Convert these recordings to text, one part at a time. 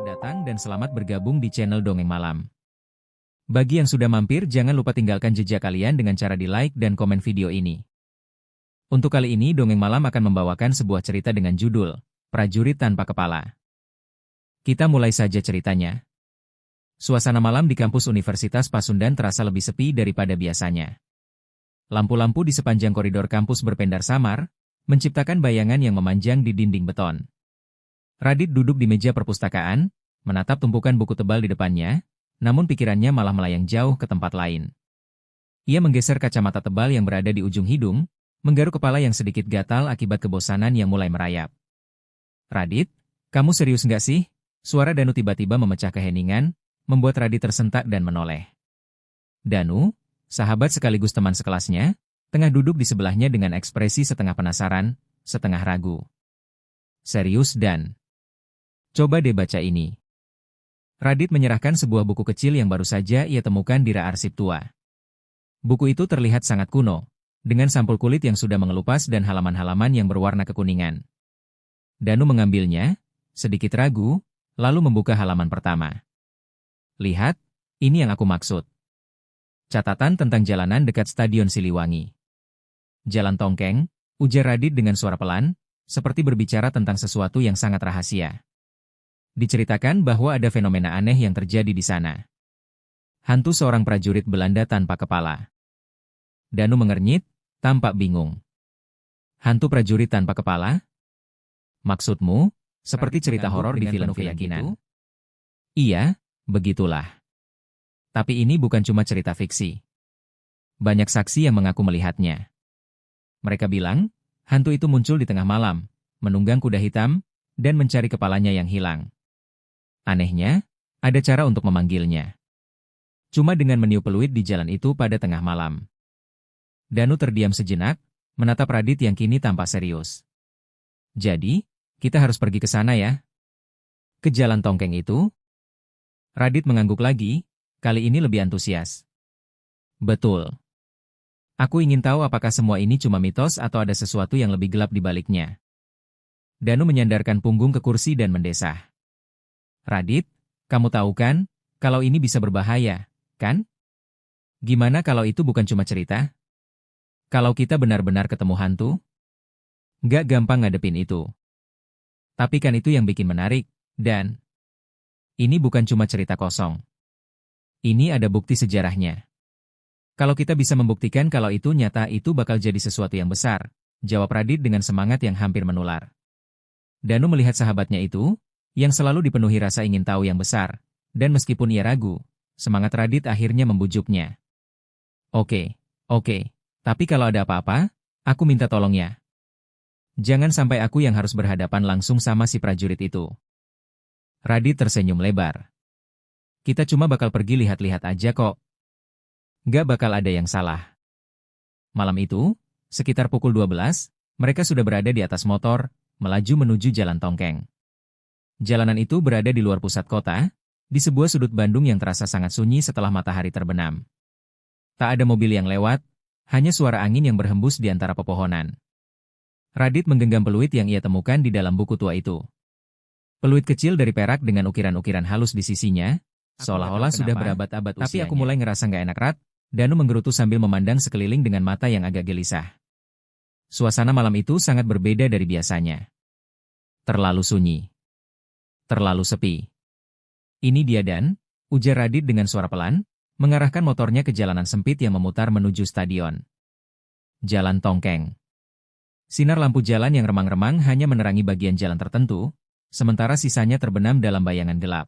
Selamat datang dan selamat bergabung di channel Dongeng Malam. Bagi yang sudah mampir, jangan lupa tinggalkan jejak kalian dengan cara di-like dan komen video ini. Untuk kali ini, Dongeng Malam akan membawakan sebuah cerita dengan judul Prajurit Tanpa Kepala. Kita mulai saja ceritanya. Suasana malam di kampus Universitas Pasundan terasa lebih sepi daripada biasanya. Lampu-lampu di sepanjang koridor kampus berpendar samar, menciptakan bayangan yang memanjang di dinding beton. Radit duduk di meja perpustakaan, menatap tumpukan buku tebal di depannya, namun pikirannya malah melayang jauh ke tempat lain. Ia menggeser kacamata tebal yang berada di ujung hidung, menggaruk kepala yang sedikit gatal akibat kebosanan yang mulai merayap. Radit, kamu serius nggak sih? Suara Danu tiba-tiba memecah keheningan, membuat Radit tersentak dan menoleh. Danu, sahabat sekaligus teman sekelasnya, tengah duduk di sebelahnya dengan ekspresi setengah penasaran, setengah ragu. Serius Dan? Coba deh baca ini. Radit menyerahkan sebuah buku kecil yang baru saja ia temukan di rak arsip tua. Buku itu terlihat sangat kuno, dengan sampul kulit yang sudah mengelupas dan halaman-halaman yang berwarna kekuningan. Danu mengambilnya, sedikit ragu, lalu membuka halaman pertama. Lihat, ini yang aku maksud. Catatan tentang jalanan dekat Stadion Siliwangi. Jalan Tongkeng, ujar Radit dengan suara pelan, seperti berbicara tentang sesuatu yang sangat rahasia. Diceritakan bahwa ada fenomena aneh yang terjadi di sana. Hantu seorang prajurit Belanda tanpa kepala. Danu mengernyit, tampak bingung. Hantu prajurit tanpa kepala? Maksudmu, seperti cerita horor di film keyakinan? Iya, begitulah. Tapi ini bukan cuma cerita fiksi. Banyak saksi yang mengaku melihatnya. Mereka bilang, hantu itu muncul di tengah malam, menunggang kuda hitam, dan mencari kepalanya yang hilang. Anehnya, ada cara untuk memanggilnya. Cuma dengan meniup peluit di jalan itu pada tengah malam. Danu terdiam sejenak, menatap Radit yang kini tampak serius. Jadi, kita harus pergi ke sana ya? Ke Jalan Tongkeng itu? Radit mengangguk lagi, kali ini lebih antusias. Betul. Aku ingin tahu apakah semua ini cuma mitos atau ada sesuatu yang lebih gelap di baliknya. Danu menyandarkan punggung ke kursi dan mendesah. Radit, kamu tahu kan, kalau ini bisa berbahaya, kan? Gimana kalau itu bukan cuma cerita? Kalau kita benar-benar ketemu hantu? Nggak gampang ngadepin itu. Tapi kan itu yang bikin menarik, dan ini bukan cuma cerita kosong. Ini ada bukti sejarahnya. Kalau kita bisa membuktikan kalau itu nyata, itu bakal jadi sesuatu yang besar, jawab Radit dengan semangat yang hampir menular. Danu melihat sahabatnya itu, yang selalu dipenuhi rasa ingin tahu yang besar, dan meskipun ia ragu, semangat Radit akhirnya membujuknya. Oke, tapi kalau ada apa-apa, aku minta tolong ya. Jangan sampai aku yang harus berhadapan langsung sama si prajurit itu. Radit tersenyum lebar. Kita cuma bakal pergi lihat-lihat aja kok. Gak bakal ada yang salah. Malam itu, sekitar pukul 12, mereka sudah berada di atas motor, melaju menuju Jalan Tongkeng. Jalanan itu berada di luar pusat kota, di sebuah sudut Bandung yang terasa sangat sunyi setelah matahari terbenam. Tak ada mobil yang lewat, hanya suara angin yang berhembus di antara pepohonan. Radit menggenggam peluit yang ia temukan di dalam buku tua itu. Peluit kecil dari perak dengan ukiran-ukiran halus di sisinya, seolah-olah sudah berabad-abad usianya. Tapi aku mulai ngerasa nggak enak, Rat. Danu menggerutu sambil memandang sekeliling dengan mata yang agak gelisah. Suasana malam itu sangat berbeda dari biasanya. Terlalu sunyi. Terlalu sepi. Ini dia Dan, ujar Radit dengan suara pelan, mengarahkan motornya ke jalanan sempit yang memutar menuju stadion. Jalan Tongkeng. Sinar lampu jalan yang remang-remang hanya menerangi bagian jalan tertentu, sementara sisanya terbenam dalam bayangan gelap.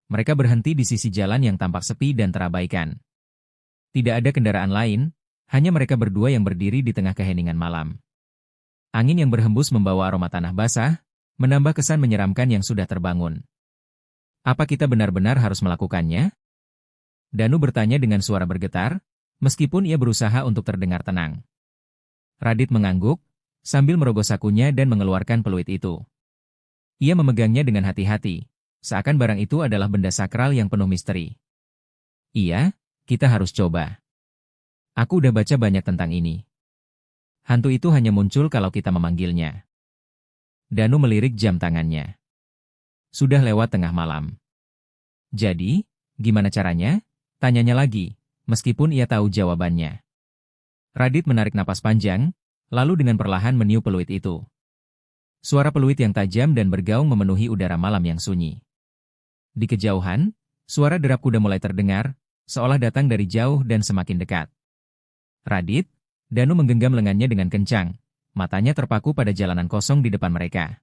Mereka berhenti di sisi jalan yang tampak sepi dan terabaikan. Tidak ada kendaraan lain, hanya mereka berdua yang berdiri di tengah keheningan malam. Angin yang berhembus membawa aroma tanah basah, menambah kesan menyeramkan yang sudah terbangun. Apa kita benar-benar harus melakukannya? Danu bertanya dengan suara bergetar, meskipun ia berusaha untuk terdengar tenang. Radit mengangguk, sambil merogoh sakunya dan mengeluarkan peluit itu. Ia memegangnya dengan hati-hati, seakan barang itu adalah benda sakral yang penuh misteri. Iya, kita harus coba. Aku udah baca banyak tentang ini. Hantu itu hanya muncul kalau kita memanggilnya. Danu melirik jam tangannya. Sudah lewat tengah malam. Jadi, gimana caranya? Tanyanya lagi, meskipun ia tahu jawabannya. Radit menarik napas panjang, lalu dengan perlahan meniup peluit itu. Suara peluit yang tajam dan bergaung memenuhi udara malam yang sunyi. Di kejauhan, suara derap kuda mulai terdengar, seolah datang dari jauh dan semakin dekat. Radit, Danu menggenggam lengannya dengan kencang, matanya terpaku pada jalanan kosong di depan mereka.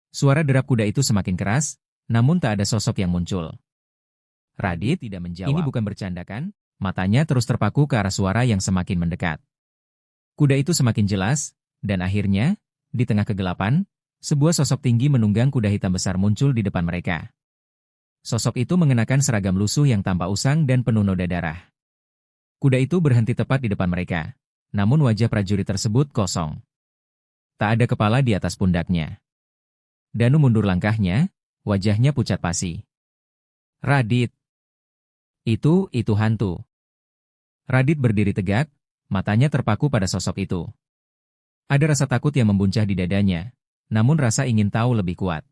Suara derap kuda itu semakin keras, namun tak ada sosok yang muncul. Radit tidak menjawab. Ini bukan bercanda kan? Matanya terus terpaku ke arah suara yang semakin mendekat. Kuda itu semakin jelas, dan akhirnya, di tengah kegelapan, sebuah sosok tinggi menunggang kuda hitam besar muncul di depan mereka. Sosok itu mengenakan seragam lusuh yang tampak usang dan penuh noda darah. Kuda itu berhenti tepat di depan mereka, namun wajah prajurit tersebut kosong. Tak ada kepala di atas pundaknya. Danu mundur langkahnya, wajahnya pucat pasi. Radit. Itu hantu. Radit berdiri tegak, matanya terpaku pada sosok itu. Ada rasa takut yang membuncah di dadanya, namun rasa ingin tahu lebih kuat.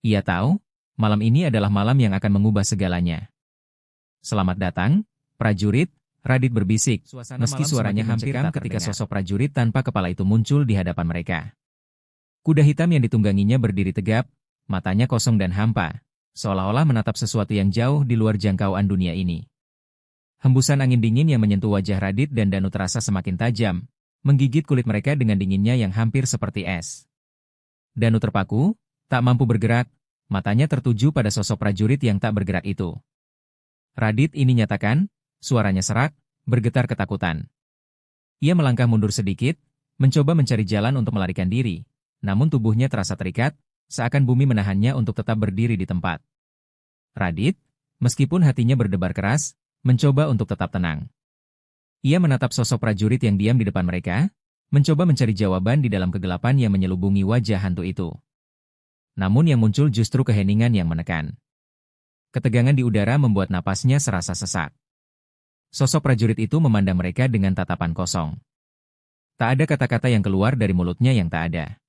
Ia tahu, malam ini adalah malam yang akan mengubah segalanya. Selamat datang, prajurit, Radit berbisik, meski suaranya hampir tak ketika sosok prajurit tanpa kepala itu muncul di hadapan mereka. Kuda hitam yang ditungganginya berdiri tegap, matanya kosong dan hampa, seolah-olah menatap sesuatu yang jauh di luar jangkauan dunia ini. Hembusan angin dingin yang menyentuh wajah Radit dan Danu terasa semakin tajam, menggigit kulit mereka dengan dinginnya yang hampir seperti es. Danu terpaku, tak mampu bergerak, matanya tertuju pada sosok prajurit yang tak bergerak itu. Radit ini nyatakan, suaranya serak, bergetar ketakutan. Ia melangkah mundur sedikit, mencoba mencari jalan untuk melarikan diri, namun tubuhnya terasa terikat, seakan bumi menahannya untuk tetap berdiri di tempat. Radit, meskipun hatinya berdebar keras, mencoba untuk tetap tenang. Ia menatap sosok prajurit yang diam di depan mereka, mencoba mencari jawaban di dalam kegelapan yang menyelubungi wajah hantu itu. Namun yang muncul justru keheningan yang menekan. Ketegangan di udara membuat napasnya serasa sesak. Sosok prajurit itu memandang mereka dengan tatapan kosong. Tak ada kata-kata yang keluar dari mulutnya yang tak ada.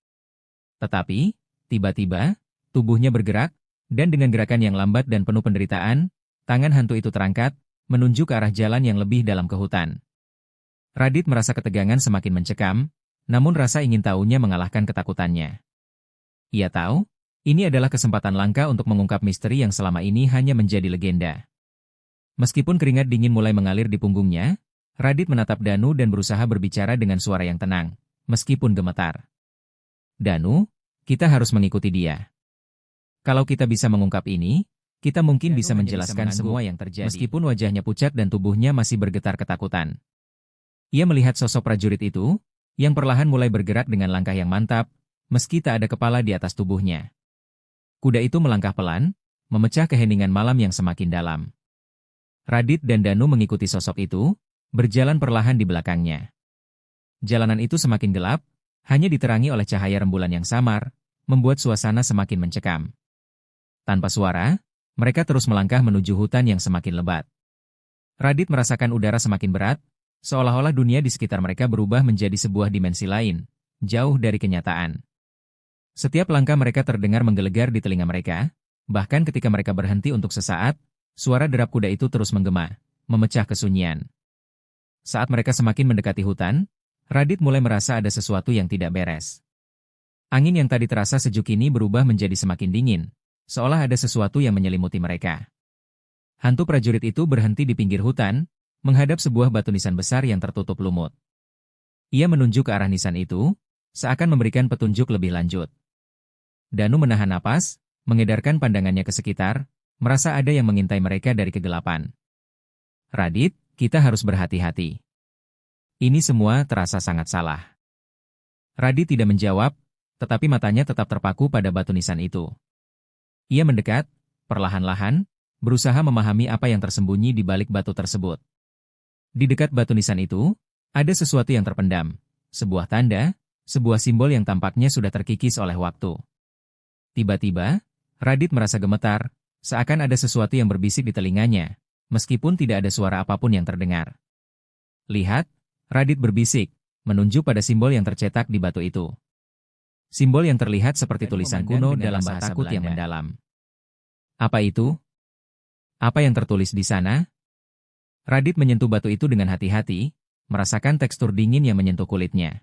Tetapi, tiba-tiba, tubuhnya bergerak, dan dengan gerakan yang lambat dan penuh penderitaan, tangan hantu itu terangkat, menuju ke arah jalan yang lebih dalam ke hutan. Radit merasa ketegangan semakin mencekam, namun rasa ingin tahunya mengalahkan ketakutannya. Ia tahu, ini adalah kesempatan langka untuk mengungkap misteri yang selama ini hanya menjadi legenda. Meskipun keringat dingin mulai mengalir di punggungnya, Radit menatap Danu dan berusaha berbicara dengan suara yang tenang, meskipun gemetar. Danu, kita harus mengikuti dia. Kalau kita bisa mengungkap ini, kita mungkin bisa menjelaskan semua yang terjadi. Meskipun wajahnya pucat dan tubuhnya masih bergetar ketakutan. Ia melihat sosok prajurit itu, yang perlahan mulai bergerak dengan langkah yang mantap, meski tak ada kepala di atas tubuhnya. Kuda itu melangkah pelan, memecah keheningan malam yang semakin dalam. Radit dan Danu mengikuti sosok itu, berjalan perlahan di belakangnya. Jalanan itu semakin gelap, hanya diterangi oleh cahaya rembulan yang samar, membuat suasana semakin mencekam. Tanpa suara, mereka terus melangkah menuju hutan yang semakin lebat. Radit merasakan udara semakin berat, seolah-olah dunia di sekitar mereka berubah menjadi sebuah dimensi lain, jauh dari kenyataan. Setiap langkah mereka terdengar menggelegar di telinga mereka, bahkan ketika mereka berhenti untuk sesaat, suara derap kuda itu terus menggema, memecah kesunyian. Saat mereka semakin mendekati hutan, Radit mulai merasa ada sesuatu yang tidak beres. Angin yang tadi terasa sejuk ini berubah menjadi semakin dingin, seolah ada sesuatu yang menyelimuti mereka. Hantu prajurit itu berhenti di pinggir hutan, menghadap sebuah batu nisan besar yang tertutup lumut. Ia menunjuk ke arah nisan itu, seakan memberikan petunjuk lebih lanjut. Danu menahan napas, mengedarkan pandangannya ke sekitar, merasa ada yang mengintai mereka dari kegelapan. Radit, kita harus berhati-hati. Ini semua terasa sangat salah. Radit tidak menjawab, tetapi matanya tetap terpaku pada batu nisan itu. Ia mendekat, perlahan-lahan, berusaha memahami apa yang tersembunyi di balik batu tersebut. Di dekat batu nisan itu, ada sesuatu yang terpendam, sebuah tanda, sebuah simbol yang tampaknya sudah terkikis oleh waktu. Tiba-tiba, Radit merasa gemetar, seakan ada sesuatu yang berbisik di telinganya, meskipun tidak ada suara apapun yang terdengar. Lihat, Radit berbisik, menunjuk pada simbol yang tercetak di batu itu. Simbol yang terlihat seperti tulisan kuno dalam bahasa takut yang mendalam. Apa itu? Apa yang tertulis di sana? Radit menyentuh batu itu dengan hati-hati, merasakan tekstur dingin yang menyentuh kulitnya.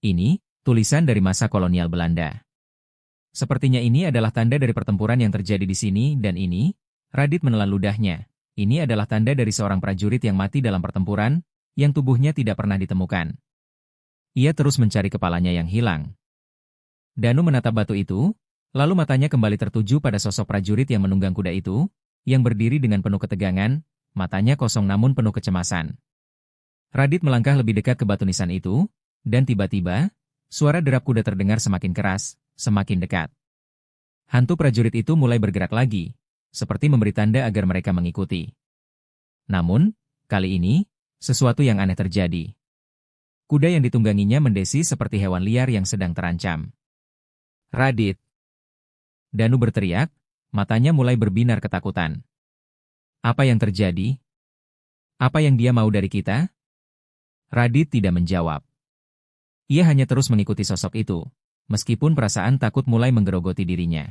Ini, tulisan dari masa kolonial Belanda. Sepertinya ini adalah tanda dari pertempuran yang terjadi di sini dan ini, Radit menelan ludahnya. Ini adalah tanda dari seorang prajurit yang mati dalam pertempuran, yang tubuhnya tidak pernah ditemukan. Ia terus mencari kepalanya yang hilang. Danu menatap batu itu, lalu matanya kembali tertuju pada sosok prajurit yang menunggang kuda itu, yang berdiri dengan penuh ketegangan, matanya kosong namun penuh kecemasan. Radit melangkah lebih dekat ke batu nisan itu, dan tiba-tiba, suara derap kuda terdengar semakin keras, semakin dekat. Hantu prajurit itu mulai bergerak lagi, seperti memberi tanda agar mereka mengikuti. Namun, kali ini, sesuatu yang aneh terjadi. Kuda yang ditungganginya mendesi seperti hewan liar yang sedang terancam. Radit! Danu berteriak, matanya mulai berbinar ketakutan. Apa yang terjadi? Apa yang dia mau dari kita? Radit tidak menjawab. Ia hanya terus mengikuti sosok itu, meskipun perasaan takut mulai menggerogoti dirinya.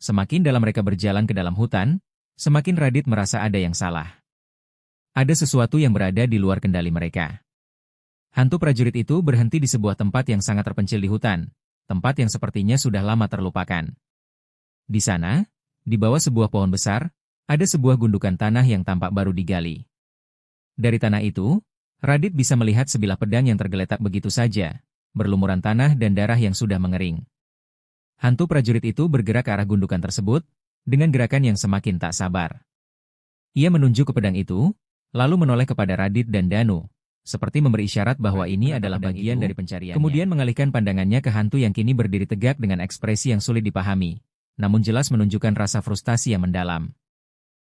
Semakin dalam mereka berjalan ke dalam hutan, semakin Radit merasa ada yang salah. Ada sesuatu yang berada di luar kendali mereka. Hantu prajurit itu berhenti di sebuah tempat yang sangat terpencil di hutan, tempat yang sepertinya sudah lama terlupakan. Di sana, di bawah sebuah pohon besar, ada sebuah gundukan tanah yang tampak baru digali. Dari tanah itu, Radit bisa melihat sebilah pedang yang tergeletak begitu saja, berlumuran tanah dan darah yang sudah mengering. Hantu prajurit itu bergerak ke arah gundukan tersebut, dengan gerakan yang semakin tak sabar. Ia menunjuk ke pedang itu, lalu menoleh kepada Radit dan Danu, seperti memberi isyarat bahwa ini adalah bagian dari pencariannya. Kemudian mengalihkan pandangannya ke hantu yang kini berdiri tegak dengan ekspresi yang sulit dipahami, namun jelas menunjukkan rasa frustasi yang mendalam.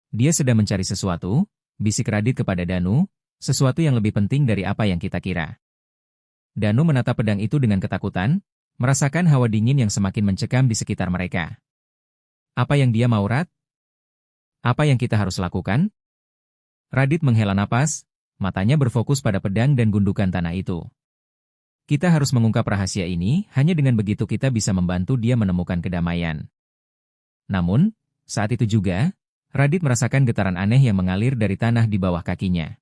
Dia sedang mencari sesuatu, bisik Radit kepada Danu, sesuatu yang lebih penting dari apa yang kita kira. Danu menatap pedang itu dengan ketakutan, merasakan hawa dingin yang semakin mencekam di sekitar mereka. Apa yang dia mau, Rad? Apa yang kita harus lakukan? Radit menghela napas, matanya berfokus pada pedang dan gundukan tanah itu. Kita harus mengungkap rahasia ini, hanya dengan begitu kita bisa membantu dia menemukan kedamaian. Namun, saat itu juga, Radit merasakan getaran aneh yang mengalir dari tanah di bawah kakinya.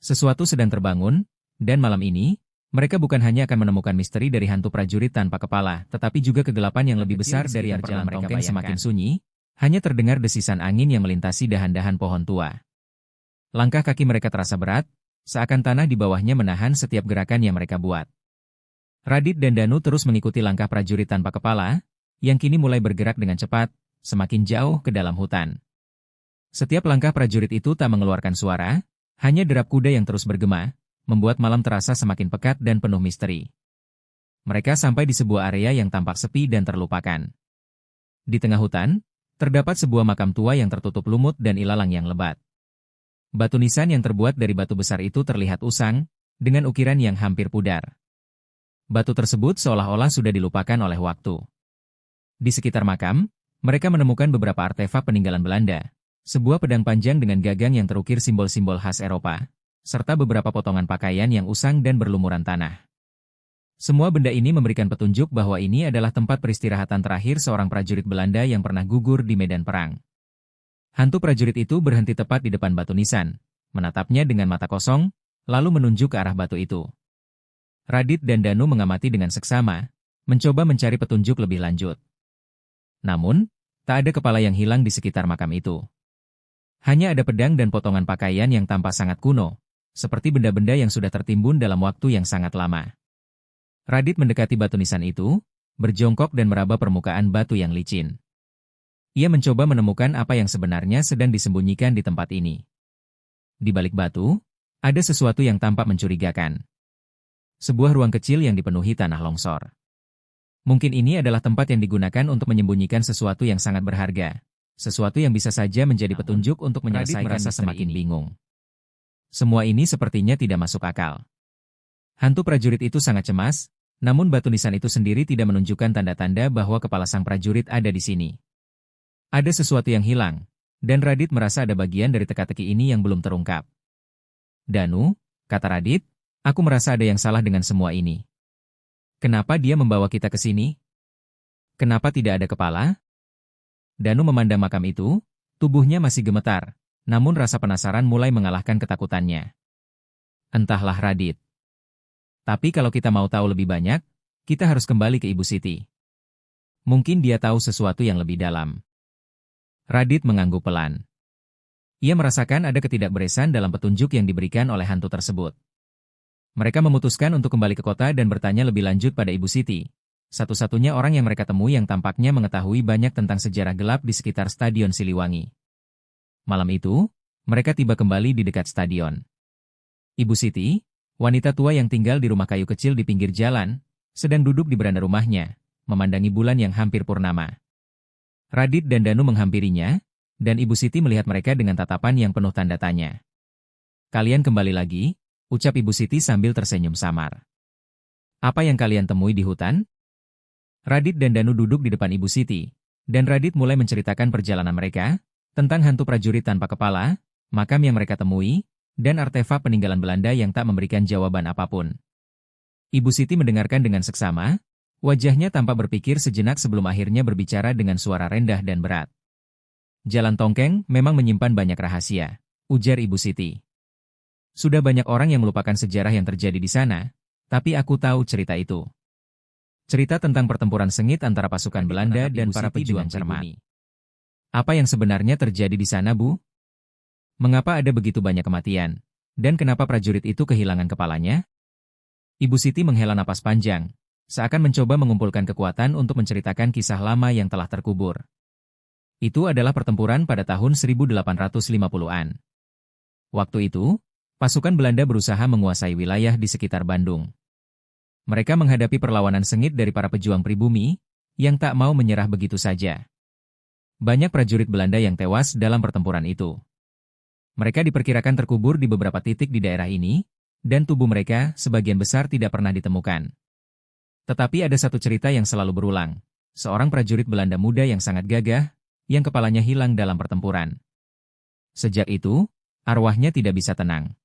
Sesuatu sedang terbangun, dan malam ini, mereka bukan hanya akan menemukan misteri dari hantu prajurit tanpa kepala, tetapi juga kegelapan yang lebih besar dari yang pernah mereka bayangkan. Semakin sunyi, hanya terdengar desisan angin yang melintasi dahan-dahan pohon tua. Langkah kaki mereka terasa berat, seakan tanah di bawahnya menahan setiap gerakan yang mereka buat. Radit dan Danu terus mengikuti langkah prajurit tanpa kepala, yang kini mulai bergerak dengan cepat, semakin jauh ke dalam hutan. Setiap langkah prajurit itu tak mengeluarkan suara, hanya derap kuda yang terus bergema, membuat malam terasa semakin pekat dan penuh misteri. Mereka sampai di sebuah area yang tampak sepi dan terlupakan. Di tengah hutan, terdapat sebuah makam tua yang tertutup lumut dan ilalang yang lebat. Batu nisan yang terbuat dari batu besar itu terlihat usang, dengan ukiran yang hampir pudar. Batu tersebut seolah-olah sudah dilupakan oleh waktu. Di sekitar makam, mereka menemukan beberapa artefak peninggalan Belanda, sebuah pedang panjang dengan gagang yang terukir simbol-simbol khas Eropa, serta beberapa potongan pakaian yang usang dan berlumuran tanah. Semua benda ini memberikan petunjuk bahwa ini adalah tempat peristirahatan terakhir seorang prajurit Belanda yang pernah gugur di medan perang. Hantu prajurit itu berhenti tepat di depan batu nisan, menatapnya dengan mata kosong, lalu menunjuk ke arah batu itu. Radit dan Danu mengamati dengan seksama, mencoba mencari petunjuk lebih lanjut. Namun, tak ada kepala yang hilang di sekitar makam itu. Hanya ada pedang dan potongan pakaian yang tampak sangat kuno, seperti benda-benda yang sudah tertimbun dalam waktu yang sangat lama. Radit mendekati batu nisan itu, berjongkok dan meraba permukaan batu yang licin. Ia mencoba menemukan apa yang sebenarnya sedang disembunyikan di tempat ini. Di balik batu, ada sesuatu yang tampak mencurigakan. Sebuah ruang kecil yang dipenuhi tanah longsor. Mungkin ini adalah tempat yang digunakan untuk menyembunyikan sesuatu yang sangat berharga. Sesuatu yang bisa saja menjadi petunjuk untuk menyelesaikan merasa semakin bingung. Semua ini sepertinya tidak masuk akal. Hantu prajurit itu sangat cemas, namun batu nisan itu sendiri tidak menunjukkan tanda-tanda bahwa kepala sang prajurit ada di sini. Ada sesuatu yang hilang, dan Radit merasa ada bagian dari teka-teki ini yang belum terungkap. Danu, kata Radit, aku merasa ada yang salah dengan semua ini. Kenapa dia membawa kita ke sini? Kenapa tidak ada kepala? Danu memandang makam itu, tubuhnya masih gemetar, namun rasa penasaran mulai mengalahkan ketakutannya. Entahlah Radit. Tapi kalau kita mau tahu lebih banyak, kita harus kembali ke Ibu Siti. Mungkin dia tahu sesuatu yang lebih dalam. Radit mengangguk pelan. Ia merasakan ada ketidakberesan dalam petunjuk yang diberikan oleh hantu tersebut. Mereka memutuskan untuk kembali ke kota dan bertanya lebih lanjut pada Ibu Siti. Satu-satunya orang yang mereka temui yang tampaknya mengetahui banyak tentang sejarah gelap di sekitar Stadion Siliwangi. Malam itu, mereka tiba kembali di dekat stadion. Ibu Siti, wanita tua yang tinggal di rumah kayu kecil di pinggir jalan, sedang duduk di beranda rumahnya, memandangi bulan yang hampir purnama. Radit dan Danu menghampirinya, dan Ibu Siti melihat mereka dengan tatapan yang penuh tanda tanya. "Kalian kembali lagi?" ucap Ibu Siti sambil tersenyum samar. "Apa yang kalian temui di hutan?" Radit dan Danu duduk di depan Ibu Siti, dan Radit mulai menceritakan perjalanan mereka, tentang hantu prajurit tanpa kepala, makam yang mereka temui, dan artefak peninggalan Belanda yang tak memberikan jawaban apapun. Ibu Siti mendengarkan dengan seksama, wajahnya tampak berpikir sejenak sebelum akhirnya berbicara dengan suara rendah dan berat. "Jalan Tongkeng memang menyimpan banyak rahasia," ujar Ibu Siti. "Sudah banyak orang yang melupakan sejarah yang terjadi di sana, tapi aku tahu cerita itu. Cerita tentang pertempuran sengit antara pasukan Belanda dan para pejuang cermat. Apa yang sebenarnya terjadi di sana, Bu? Mengapa ada begitu banyak kematian? Dan kenapa prajurit itu kehilangan kepalanya?" Ibu Siti menghela napas panjang, seakan mencoba mengumpulkan kekuatan untuk menceritakan kisah lama yang telah terkubur. Itu adalah pertempuran pada tahun 1850-an. Waktu itu, pasukan Belanda berusaha menguasai wilayah di sekitar Bandung. Mereka menghadapi perlawanan sengit dari para pejuang pribumi, yang tak mau menyerah begitu saja. Banyak prajurit Belanda yang tewas dalam pertempuran itu. Mereka diperkirakan terkubur di beberapa titik di daerah ini, dan tubuh mereka sebagian besar tidak pernah ditemukan. Tetapi ada satu cerita yang selalu berulang. Seorang prajurit Belanda muda yang sangat gagah, yang kepalanya hilang dalam pertempuran. Sejak itu, arwahnya tidak bisa tenang.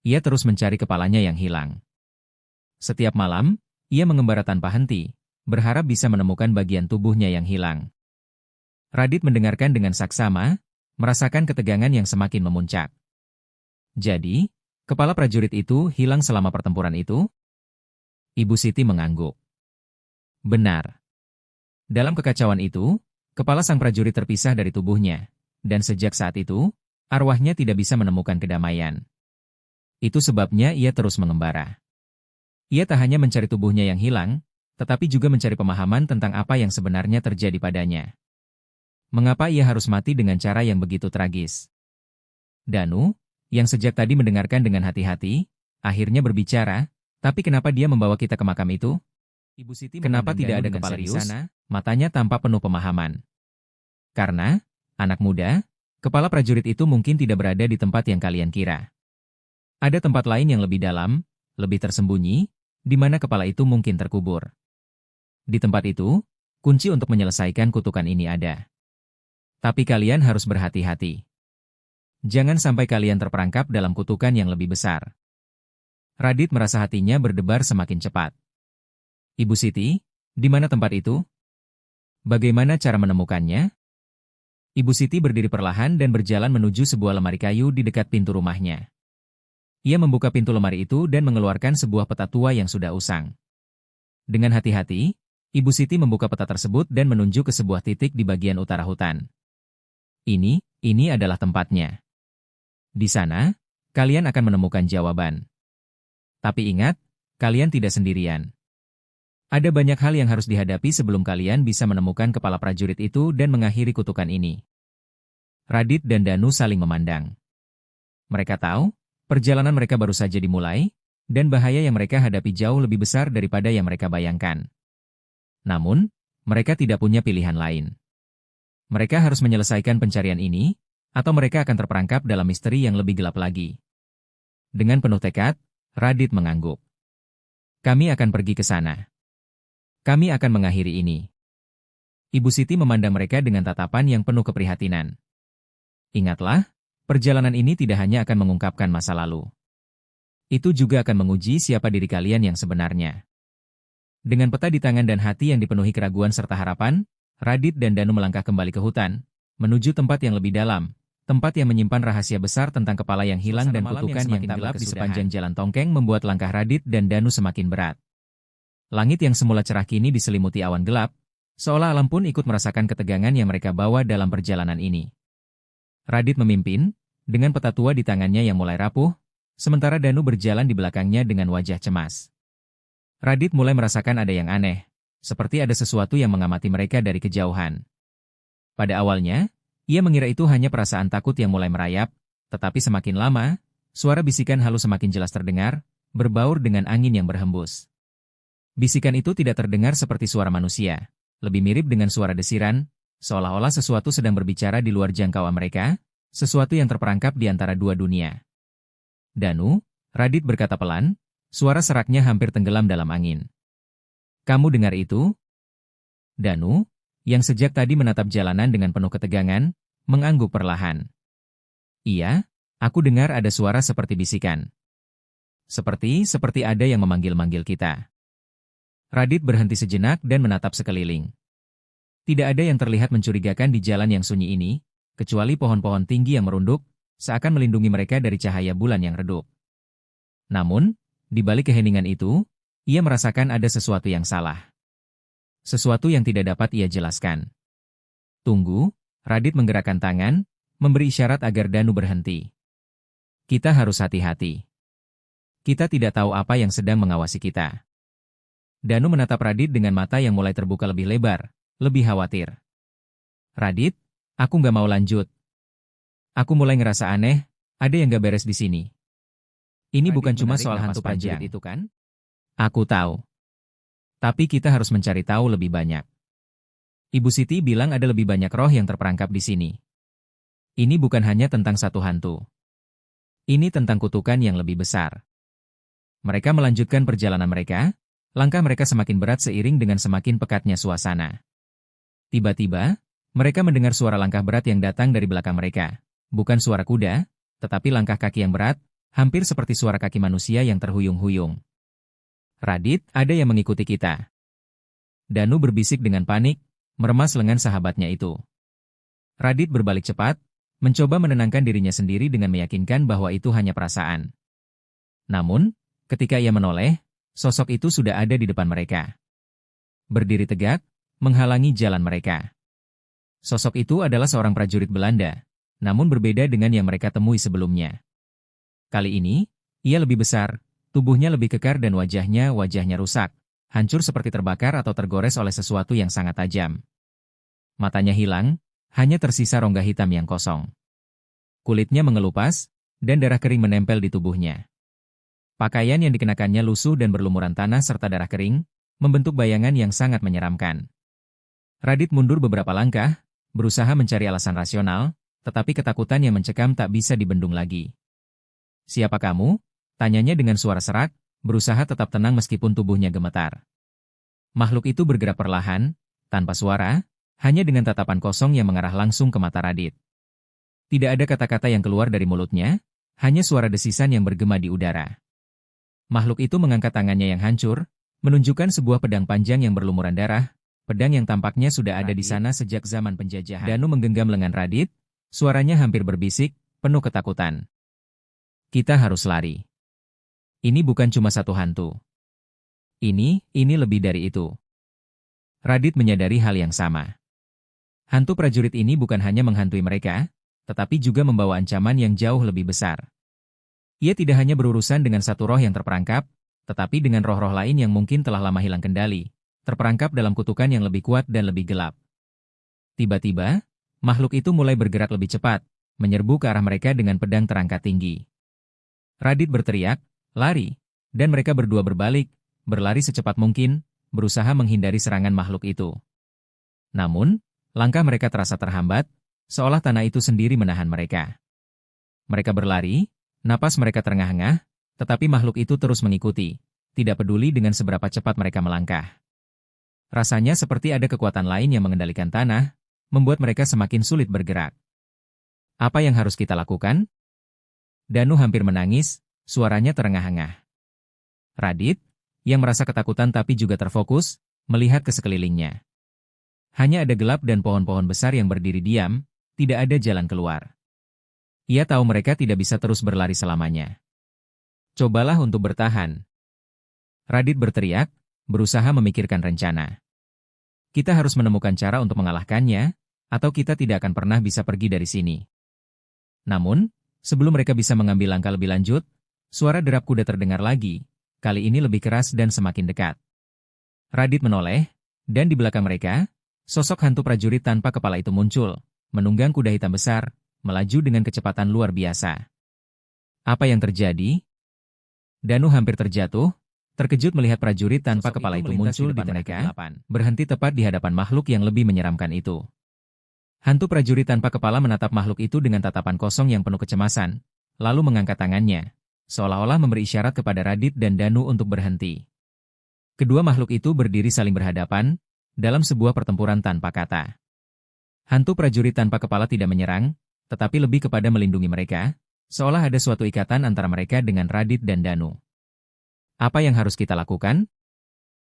Ia terus mencari kepalanya yang hilang. Setiap malam, ia mengembara tanpa henti, berharap bisa menemukan bagian tubuhnya yang hilang. Radit mendengarkan dengan saksama, merasakan ketegangan yang semakin memuncak. "Jadi, kepala prajurit itu hilang selama pertempuran itu?" Ibu Siti mengangguk. "Benar. Dalam kekacauan itu, kepala sang prajurit terpisah dari tubuhnya, dan sejak saat itu, arwahnya tidak bisa menemukan kedamaian. Itu sebabnya ia terus mengembara. Ia tak hanya mencari tubuhnya yang hilang, tetapi juga mencari pemahaman tentang apa yang sebenarnya terjadi padanya. Mengapa ia harus mati dengan cara yang begitu tragis?" Danu, yang sejak tadi mendengarkan dengan hati-hati, akhirnya berbicara, "Tapi kenapa dia membawa kita ke makam itu?" Ibu Siti "Kenapa tidak ada kepala di sana?" Matanya tampak penuh pemahaman. "Karena, anak muda, kepala prajurit itu mungkin tidak berada di tempat yang kalian kira. Ada tempat lain yang lebih dalam, lebih tersembunyi, di mana kepala itu mungkin terkubur. Di tempat itu, kunci untuk menyelesaikan kutukan ini ada. Tapi kalian harus berhati-hati. Jangan sampai kalian terperangkap dalam kutukan yang lebih besar." Radit merasa hatinya berdebar semakin cepat. "Ibu Siti, di mana tempat itu? Bagaimana cara menemukannya?" Ibu Siti berdiri perlahan dan berjalan menuju sebuah lemari kayu di dekat pintu rumahnya. Ia membuka pintu lemari itu dan mengeluarkan sebuah peta tua yang sudah usang. Dengan hati-hati, Ibu Siti membuka peta tersebut dan menunjuk ke sebuah titik di bagian utara hutan. Ini adalah tempatnya. Di sana, kalian akan menemukan jawaban. Tapi ingat, kalian tidak sendirian. Ada banyak hal yang harus dihadapi sebelum kalian bisa menemukan kepala prajurit itu dan mengakhiri kutukan ini." Radit dan Danu saling memandang. Mereka tahu, perjalanan mereka baru saja dimulai, dan bahaya yang mereka hadapi jauh lebih besar daripada yang mereka bayangkan. Namun, mereka tidak punya pilihan lain. Mereka harus menyelesaikan pencarian ini, atau mereka akan terperangkap dalam misteri yang lebih gelap lagi. Dengan penuh tekad, Radit mengangguk. "Kami akan pergi ke sana. Kami akan mengakhiri ini." Ibu Siti memandang mereka dengan tatapan yang penuh keprihatinan. "Ingatlah, perjalanan ini tidak hanya akan mengungkapkan masa lalu. Itu juga akan menguji siapa diri kalian yang sebenarnya." Dengan peta di tangan dan hati yang dipenuhi keraguan serta harapan, Radit dan Danu melangkah kembali ke hutan, menuju tempat yang lebih dalam, tempat yang menyimpan rahasia besar tentang kepala yang hilang dan kutukan yang tak gelap di sepanjang jalan tongkeng membuat langkah Radit dan Danu semakin berat. Langit yang semula cerah kini diselimuti awan gelap, seolah alam pun ikut merasakan ketegangan yang mereka bawa dalam perjalanan ini. Radit memimpin, dengan peta tua di tangannya yang mulai rapuh, sementara Danu berjalan di belakangnya dengan wajah cemas. Radit mulai merasakan ada yang aneh, seperti ada sesuatu yang mengamati mereka dari kejauhan. Pada awalnya, ia mengira itu hanya perasaan takut yang mulai merayap, tetapi semakin lama, suara bisikan halus semakin jelas terdengar, berbaur dengan angin yang berhembus. Bisikan itu tidak terdengar seperti suara manusia, lebih mirip dengan suara desiran, seolah-olah sesuatu sedang berbicara di luar jangkauan mereka, sesuatu yang terperangkap di antara dua dunia. Danu, Radit berkata pelan, suara seraknya hampir tenggelam dalam angin. Kamu dengar itu? Danu, yang sejak tadi menatap jalanan dengan penuh ketegangan, mengangguk perlahan. Iya, aku dengar ada suara seperti bisikan. Seperti ada yang memanggil-manggil kita. Radit berhenti sejenak dan menatap sekeliling. Tidak ada yang terlihat mencurigakan di jalan yang sunyi ini, kecuali pohon-pohon tinggi yang merunduk, seakan melindungi mereka dari cahaya bulan yang redup. Namun, di balik keheningan itu, ia merasakan ada sesuatu yang salah. Sesuatu yang tidak dapat ia jelaskan. Tunggu, Radit menggerakkan tangan, memberi isyarat agar Danu berhenti. Kita harus hati-hati. Kita tidak tahu apa yang sedang mengawasi kita. Danu menatap Radit dengan mata yang mulai terbuka lebih lebar, lebih khawatir. Radit, aku nggak mau lanjut. Aku mulai ngerasa aneh, ada yang gak beres di sini. Ini Radit bukan cuma soal hantu prajurit itu kan? Aku tahu. Tapi kita harus mencari tahu lebih banyak. Ibu Siti bilang ada lebih banyak roh yang terperangkap di sini. Ini bukan hanya tentang satu hantu. Ini tentang kutukan yang lebih besar. Mereka melanjutkan perjalanan mereka, langkah mereka semakin berat seiring dengan semakin pekatnya suasana. Tiba-tiba, mereka mendengar suara langkah berat yang datang dari belakang mereka. Bukan suara kuda, tetapi langkah kaki yang berat, hampir seperti suara kaki manusia yang terhuyung-huyung. Radit, ada yang mengikuti kita. Danu berbisik dengan panik, meremas lengan sahabatnya itu. Radit berbalik cepat, mencoba menenangkan dirinya sendiri dengan meyakinkan bahwa itu hanya perasaan. Namun, ketika ia menoleh, sosok itu sudah ada di depan mereka. Berdiri tegak, menghalangi jalan mereka. Sosok itu adalah seorang prajurit Belanda, namun berbeda dengan yang mereka temui sebelumnya. Kali ini, ia lebih besar, tubuhnya lebih kekar dan wajahnya rusak, hancur seperti terbakar atau tergores oleh sesuatu yang sangat tajam. Matanya hilang, hanya tersisa rongga hitam yang kosong. Kulitnya mengelupas, dan darah kering menempel di tubuhnya. Pakaian yang dikenakannya lusuh dan berlumuran tanah serta darah kering, membentuk bayangan yang sangat menyeramkan. Radit mundur beberapa langkah, berusaha mencari alasan rasional, tetapi ketakutan yang mencekam tak bisa dibendung lagi. Siapa kamu? Tanyanya dengan suara serak, berusaha tetap tenang meskipun tubuhnya gemetar. Makhluk itu bergerak perlahan, tanpa suara, hanya dengan tatapan kosong yang mengarah langsung ke mata Radit. Tidak ada kata-kata yang keluar dari mulutnya, hanya suara desisan yang bergema di udara. Makhluk itu mengangkat tangannya yang hancur, menunjukkan sebuah pedang panjang yang berlumuran darah, pedang yang tampaknya sudah ada di sana sejak zaman penjajahan. Danu menggenggam lengan Radit, suaranya hampir berbisik, penuh ketakutan. Kita harus lari. Ini bukan cuma satu hantu. Ini lebih dari itu. Radit menyadari hal yang sama. Hantu prajurit ini bukan hanya menghantui mereka, tetapi juga membawa ancaman yang jauh lebih besar. Ia tidak hanya berurusan dengan satu roh yang terperangkap, tetapi dengan roh-roh lain yang mungkin telah lama hilang kendali, terperangkap dalam kutukan yang lebih kuat dan lebih gelap. Tiba-tiba, makhluk itu mulai bergerak lebih cepat, menyerbu ke arah mereka dengan pedang terangkat tinggi. Radit berteriak, lari, dan mereka berdua berbalik, berlari secepat mungkin, berusaha menghindari serangan makhluk itu. Namun, langkah mereka terasa terhambat, seolah tanah itu sendiri menahan mereka. Mereka berlari, napas mereka terengah-engah, tetapi makhluk itu terus mengikuti, tidak peduli dengan seberapa cepat mereka melangkah. Rasanya seperti ada kekuatan lain yang mengendalikan tanah, membuat mereka semakin sulit bergerak. Apa yang harus kita lakukan? Danu hampir menangis, suaranya terengah-engah. Radit, yang merasa ketakutan tapi juga terfokus, melihat ke sekelilingnya. Hanya ada gelap dan pohon-pohon besar yang berdiri diam, tidak ada jalan keluar. Ia tahu mereka tidak bisa terus berlari selamanya. Cobalah untuk bertahan. Radit berteriak, berusaha memikirkan rencana. Kita harus menemukan cara untuk mengalahkannya, atau kita tidak akan pernah bisa pergi dari sini. Namun, sebelum mereka bisa mengambil langkah lebih lanjut, suara derap kuda terdengar lagi, kali ini lebih keras dan semakin dekat. Radit menoleh, dan di belakang mereka, sosok hantu prajurit tanpa kepala itu muncul, menunggang kuda hitam besar, melaju dengan kecepatan luar biasa. Apa yang terjadi? Danu hampir terjatuh, terkejut melihat prajurit tanpa kepala itu muncul di depan mereka, berhenti tepat di hadapan makhluk yang lebih menyeramkan itu. Hantu prajurit tanpa kepala menatap makhluk itu dengan tatapan kosong yang penuh kecemasan, lalu mengangkat tangannya, seolah-olah memberi isyarat kepada Radit dan Danu untuk berhenti. Kedua makhluk itu berdiri saling berhadapan, dalam sebuah pertempuran tanpa kata. Hantu prajurit tanpa kepala tidak menyerang, tetapi lebih kepada melindungi mereka, seolah ada suatu ikatan antara mereka dengan Radit dan Danu. Apa yang harus kita lakukan?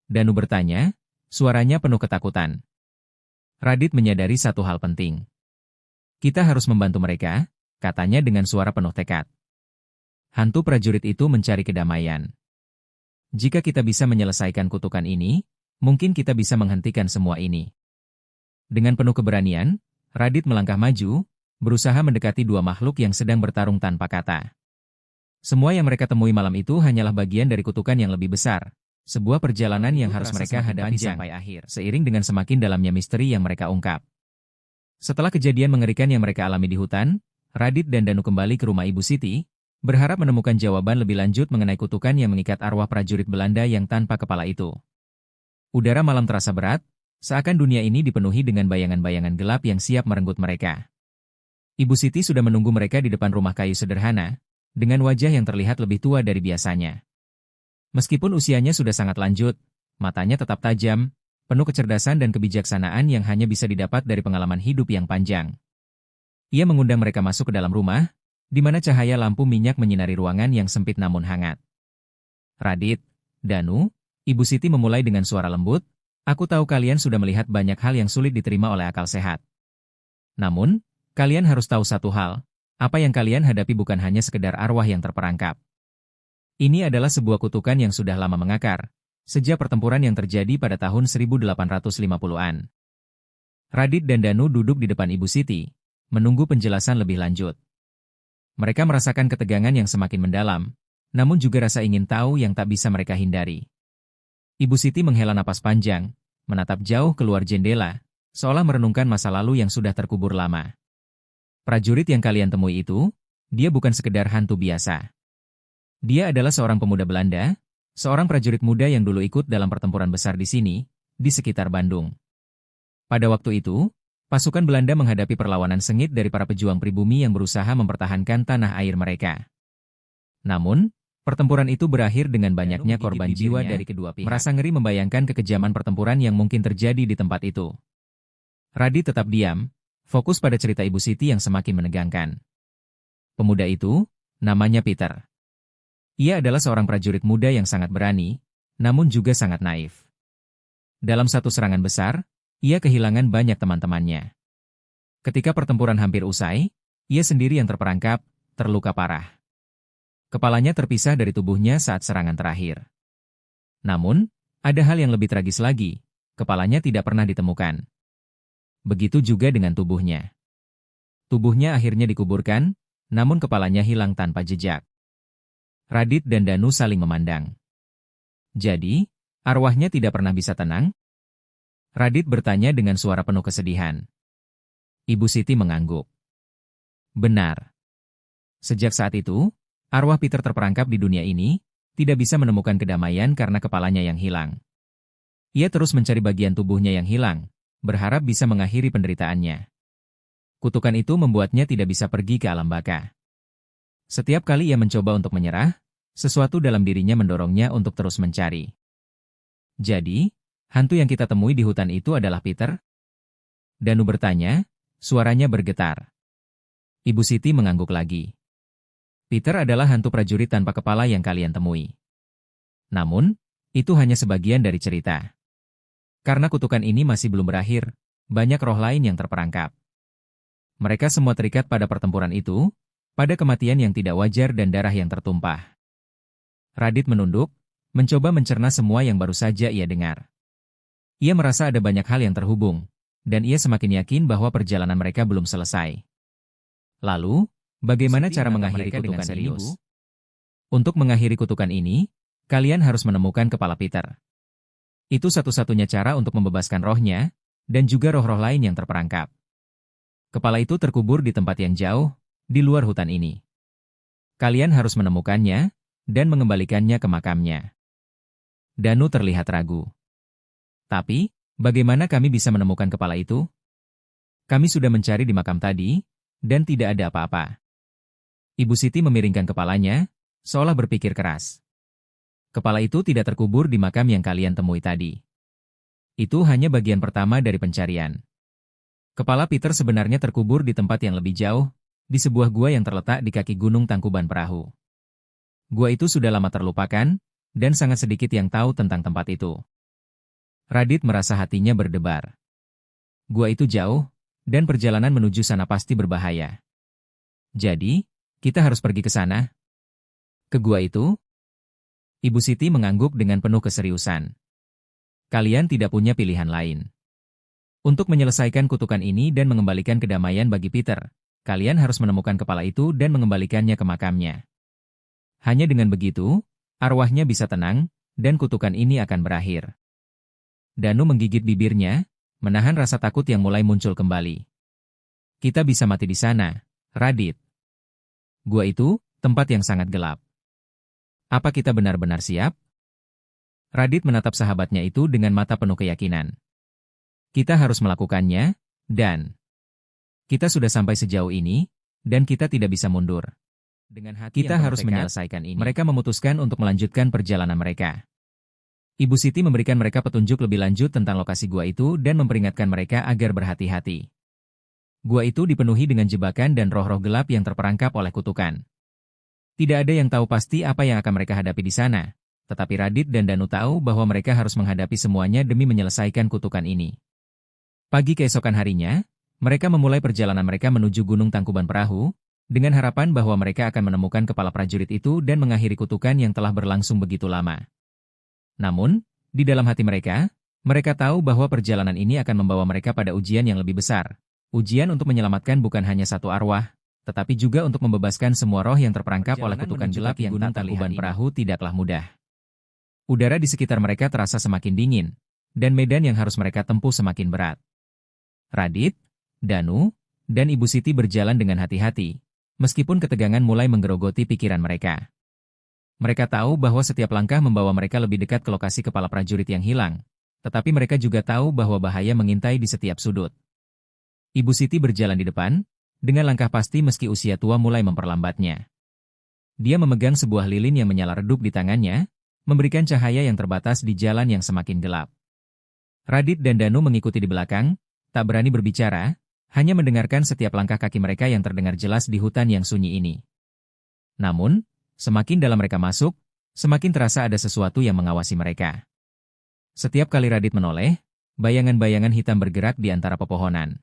Danu bertanya, suaranya penuh ketakutan. Radit menyadari satu hal penting. Kita harus membantu mereka, katanya dengan suara penuh tekad. Hantu prajurit itu mencari kedamaian. Jika kita bisa menyelesaikan kutukan ini, mungkin kita bisa menghentikan semua ini. Dengan penuh keberanian, Radit melangkah maju, berusaha mendekati dua makhluk yang sedang bertarung tanpa kata. Semua yang mereka temui malam itu hanyalah bagian dari kutukan yang lebih besar, sebuah perjalanan yang harus mereka hadapi sampai akhir, seiring dengan semakin dalamnya misteri yang mereka ungkap. Setelah kejadian mengerikan yang mereka alami di hutan, Radit dan Danu kembali ke rumah Ibu Siti, berharap menemukan jawaban lebih lanjut mengenai kutukan yang mengikat arwah prajurit Belanda yang tanpa kepala itu. Udara malam terasa berat, seakan dunia ini dipenuhi dengan bayangan-bayangan gelap yang siap merenggut mereka. Ibu Siti sudah menunggu mereka di depan rumah kayu sederhana, dengan wajah yang terlihat lebih tua dari biasanya. Meskipun usianya sudah sangat lanjut, matanya tetap tajam, penuh kecerdasan dan kebijaksanaan yang hanya bisa didapat dari pengalaman hidup yang panjang. Ia mengundang mereka masuk ke dalam rumah, di mana cahaya lampu minyak menyinari ruangan yang sempit namun hangat. Radit, Danu, Ibu Siti memulai dengan suara lembut, aku tahu kalian sudah melihat banyak hal yang sulit diterima oleh akal sehat. Namun, kalian harus tahu satu hal, apa yang kalian hadapi bukan hanya sekedar arwah yang terperangkap. Ini adalah sebuah kutukan yang sudah lama mengakar, sejak pertempuran yang terjadi pada tahun 1850-an. Radit dan Danu duduk di depan Ibu Siti, menunggu penjelasan lebih lanjut. Mereka merasakan ketegangan yang semakin mendalam, namun juga rasa ingin tahu yang tak bisa mereka hindari. Ibu Siti menghela napas panjang, menatap jauh keluar jendela, seolah merenungkan masa lalu yang sudah terkubur lama. Prajurit yang kalian temui itu, dia bukan sekedar hantu biasa. Dia adalah seorang pemuda Belanda, seorang prajurit muda yang dulu ikut dalam pertempuran besar di sini, di sekitar Bandung. Pada waktu itu, pasukan Belanda menghadapi perlawanan sengit dari para pejuang pribumi yang berusaha mempertahankan tanah air mereka. Namun, pertempuran itu berakhir dengan banyaknya korban jiwa dari kedua pihak. Merasa ngeri membayangkan kekejaman pertempuran yang mungkin terjadi di tempat itu. Radit tetap diam, fokus pada cerita Ibu Siti yang semakin menegangkan. Pemuda itu, namanya Peter. Ia adalah seorang prajurit muda yang sangat berani, namun juga sangat naif. Dalam satu serangan besar, ia kehilangan banyak teman-temannya. Ketika pertempuran hampir usai, ia sendiri yang terperangkap, terluka parah. Kepalanya terpisah dari tubuhnya saat serangan terakhir. Namun, ada hal yang lebih tragis lagi, kepalanya tidak pernah ditemukan. Begitu juga dengan tubuhnya. Tubuhnya akhirnya dikuburkan, namun kepalanya hilang tanpa jejak. Radit dan Danu saling memandang. Jadi, arwahnya tidak pernah bisa tenang? Radit bertanya dengan suara penuh kesedihan. Ibu Siti mengangguk. Benar. Sejak saat itu, arwah Peter terperangkap di dunia ini, tidak bisa menemukan kedamaian karena kepalanya yang hilang. Ia terus mencari bagian tubuhnya yang hilang, berharap bisa mengakhiri penderitaannya. Kutukan itu membuatnya tidak bisa pergi ke alam baka. Setiap kali ia mencoba untuk menyerah, sesuatu dalam dirinya mendorongnya untuk terus mencari. Jadi, hantu yang kita temui di hutan itu adalah Peter? Danu bertanya, suaranya bergetar. Ibu Siti mengangguk lagi. Peter adalah hantu prajurit tanpa kepala yang kalian temui. Namun, Itu hanya sebagian dari cerita. Karena kutukan ini masih belum berakhir, banyak roh lain yang terperangkap. Mereka semua terikat pada pertempuran itu, pada kematian yang tidak wajar dan darah yang tertumpah. Radit menunduk, mencoba mencerna semua yang baru saja ia dengar. Ia merasa ada banyak hal yang terhubung, dan ia semakin yakin bahwa perjalanan mereka belum selesai. Lalu, bagaimana cara mengakhiri kutukan ini, Bu? Untuk mengakhiri kutukan ini, kalian harus menemukan kepala Peter. Itu satu-satunya cara untuk membebaskan rohnya, dan juga roh-roh lain yang terperangkap. Kepala itu terkubur di tempat yang jauh, di luar hutan ini. Kalian harus menemukannya, dan mengembalikannya ke makamnya. Danu terlihat ragu. Tapi, bagaimana kami bisa menemukan kepala itu? Kami sudah mencari di makam tadi, dan tidak ada apa-apa. Ibu Siti memiringkan kepalanya, seolah berpikir keras. Kepala itu tidak terkubur di makam yang kalian temui tadi. Itu hanya bagian pertama dari pencarian. Kepala Peter sebenarnya terkubur di tempat yang lebih jauh, di sebuah gua yang terletak di kaki Gunung Tangkuban Perahu. Gua itu sudah lama terlupakan, dan sangat sedikit yang tahu tentang tempat itu. Radit merasa hatinya berdebar. Gua itu jauh, dan perjalanan menuju sana pasti berbahaya. Jadi, kita harus pergi ke sana. Ke gua itu? Ibu Siti mengangguk dengan penuh keseriusan. Kalian tidak punya pilihan lain. Untuk menyelesaikan kutukan ini dan mengembalikan kedamaian bagi Peter, kalian harus menemukan kepala itu dan mengembalikannya ke makamnya. Hanya dengan begitu, arwahnya bisa tenang, dan kutukan ini akan berakhir. Danu menggigit bibirnya, menahan rasa takut yang mulai muncul kembali. Kita bisa mati di sana, Radit. Gua itu, tempat yang sangat gelap. Apa kita benar-benar siap? Radit menatap sahabatnya itu dengan mata penuh keyakinan. Kita harus melakukannya, dan kita sudah sampai sejauh ini, dan kita tidak bisa mundur. Dengan hati kita harus menyelesaikan ini. Mereka memutuskan untuk melanjutkan perjalanan mereka. Ibu Siti memberikan mereka petunjuk lebih lanjut tentang lokasi gua itu dan memperingatkan mereka agar berhati-hati. Gua itu dipenuhi dengan jebakan dan roh-roh gelap yang terperangkap oleh kutukan. Tidak ada yang tahu pasti apa yang akan mereka hadapi di sana, tetapi Radit dan Danu tahu bahwa mereka harus menghadapi semuanya demi menyelesaikan kutukan ini. Pagi keesokan harinya, mereka memulai perjalanan mereka menuju Gunung Tangkuban Perahu, dengan harapan bahwa mereka akan menemukan kepala prajurit itu dan mengakhiri kutukan yang telah berlangsung begitu lama. Namun, di dalam hati mereka tahu bahwa perjalanan ini akan membawa mereka pada ujian yang lebih besar. Ujian untuk menyelamatkan bukan hanya satu arwah, tetapi juga untuk membebaskan semua roh yang terperangkap oleh kutukan gelap yang Gunung Tangkuban Perahu tidaklah mudah. Udara di sekitar mereka terasa semakin dingin, dan medan yang harus mereka tempuh semakin berat. Radit, Danu, dan Ibu Siti berjalan dengan hati-hati, meskipun ketegangan mulai menggerogoti pikiran mereka. Mereka tahu bahwa setiap langkah membawa mereka lebih dekat ke lokasi kepala prajurit yang hilang, tetapi mereka juga tahu bahwa bahaya mengintai di setiap sudut. Ibu Siti berjalan di depan, dengan langkah pasti meski usia tua mulai memperlambatnya. Dia memegang sebuah lilin yang menyala redup di tangannya, memberikan cahaya yang terbatas di jalan yang semakin gelap. Radit dan Danu mengikuti di belakang, tak berani berbicara, hanya mendengarkan setiap langkah kaki mereka yang terdengar jelas di hutan yang sunyi ini. Namun, semakin dalam mereka masuk, semakin terasa ada sesuatu yang mengawasi mereka. Setiap kali Radit menoleh, bayangan-bayangan hitam bergerak di antara pepohonan.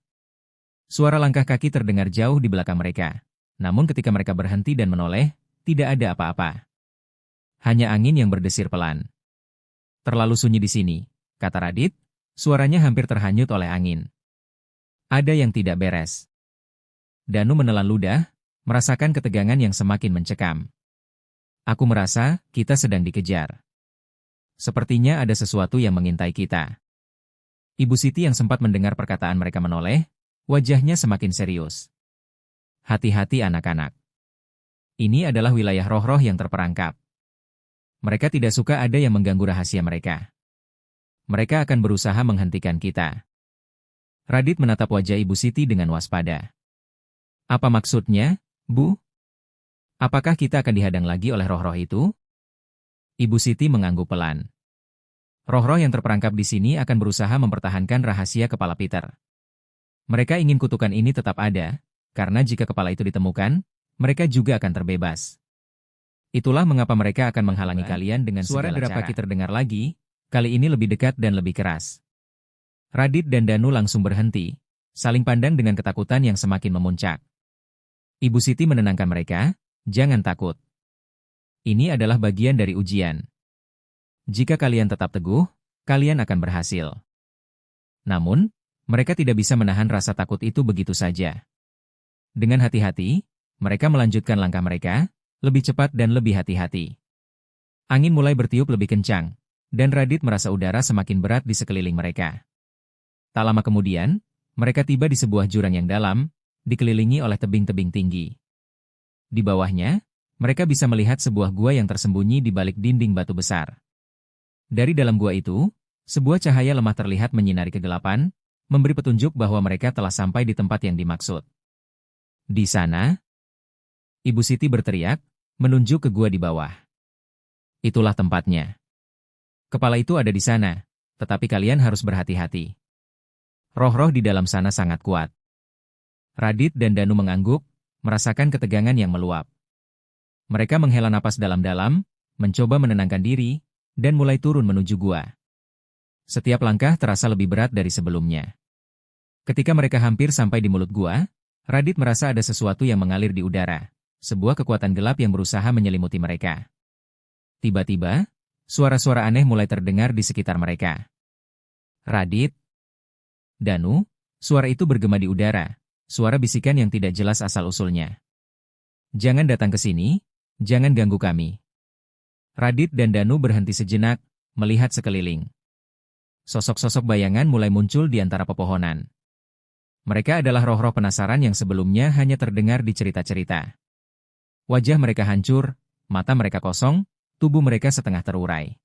Suara langkah kaki terdengar jauh di belakang mereka. Namun ketika mereka berhenti dan menoleh, tidak ada apa-apa. Hanya angin yang berdesir pelan. Terlalu sunyi di sini, kata Radit, suaranya hampir terhanyut oleh angin. Ada yang tidak beres. Danu menelan ludah, merasakan ketegangan yang semakin mencekam. Aku merasa kita sedang dikejar. Sepertinya ada sesuatu yang mengintai kita. Ibu Siti yang sempat mendengar perkataan mereka menoleh, wajahnya semakin serius. Hati-hati anak-anak. Ini adalah wilayah roh-roh yang terperangkap. Mereka tidak suka ada yang mengganggu rahasia mereka. Mereka akan berusaha menghentikan kita. Radit menatap wajah Ibu Siti dengan waspada. Apa maksudnya, Bu? Apakah kita akan dihadang lagi oleh roh-roh itu? Ibu Siti mengangguk pelan. Roh-roh yang terperangkap di sini akan berusaha mempertahankan rahasia kepala Peter. Mereka ingin kutukan ini tetap ada, karena jika kepala itu ditemukan, mereka juga akan terbebas. Itulah mengapa mereka akan menghalangi kalian dengan suara derap kaki terdengar lagi, kali ini lebih dekat dan lebih keras. Radit dan Danu langsung berhenti, saling pandang dengan ketakutan yang semakin memuncak. Ibu Siti menenangkan mereka, jangan takut. Ini adalah bagian dari ujian. Jika kalian tetap teguh, kalian akan berhasil. Namun, mereka tidak bisa menahan rasa takut itu begitu saja. Dengan hati-hati, mereka melanjutkan langkah mereka, lebih cepat dan lebih hati-hati. Angin mulai bertiup lebih kencang, dan Radit merasa udara semakin berat di sekeliling mereka. Tak lama kemudian, mereka tiba di sebuah jurang yang dalam, dikelilingi oleh tebing-tebing tinggi. Di bawahnya, mereka bisa melihat sebuah gua yang tersembunyi di balik dinding batu besar. Dari dalam gua itu, sebuah cahaya lemah terlihat menyinari kegelapan, memberi petunjuk bahwa mereka telah sampai di tempat yang dimaksud. Di sana, Ibu Siti berteriak, menunjuk ke gua di bawah. Itulah tempatnya. Kepala itu ada di sana, tetapi kalian harus berhati-hati. Roh-roh di dalam sana sangat kuat. Radit dan Danu mengangguk, merasakan ketegangan yang meluap. Mereka menghela napas dalam-dalam, mencoba menenangkan diri, dan mulai turun menuju gua. Setiap langkah terasa lebih berat dari sebelumnya. Ketika mereka hampir sampai di mulut gua, Radit merasa ada sesuatu yang mengalir di udara, sebuah kekuatan gelap yang berusaha menyelimuti mereka. Tiba-tiba, suara-suara aneh mulai terdengar di sekitar mereka. Radit, Danu, suara itu bergema di udara, suara bisikan yang tidak jelas asal-usulnya. Jangan datang ke sini, jangan ganggu kami. Radit dan Danu berhenti sejenak, melihat sekeliling. Sosok-sosok bayangan mulai muncul di antara pepohonan. Mereka adalah roh-roh penasaran yang sebelumnya hanya terdengar di cerita-cerita. Wajah mereka hancur, mata mereka kosong, tubuh mereka setengah terurai.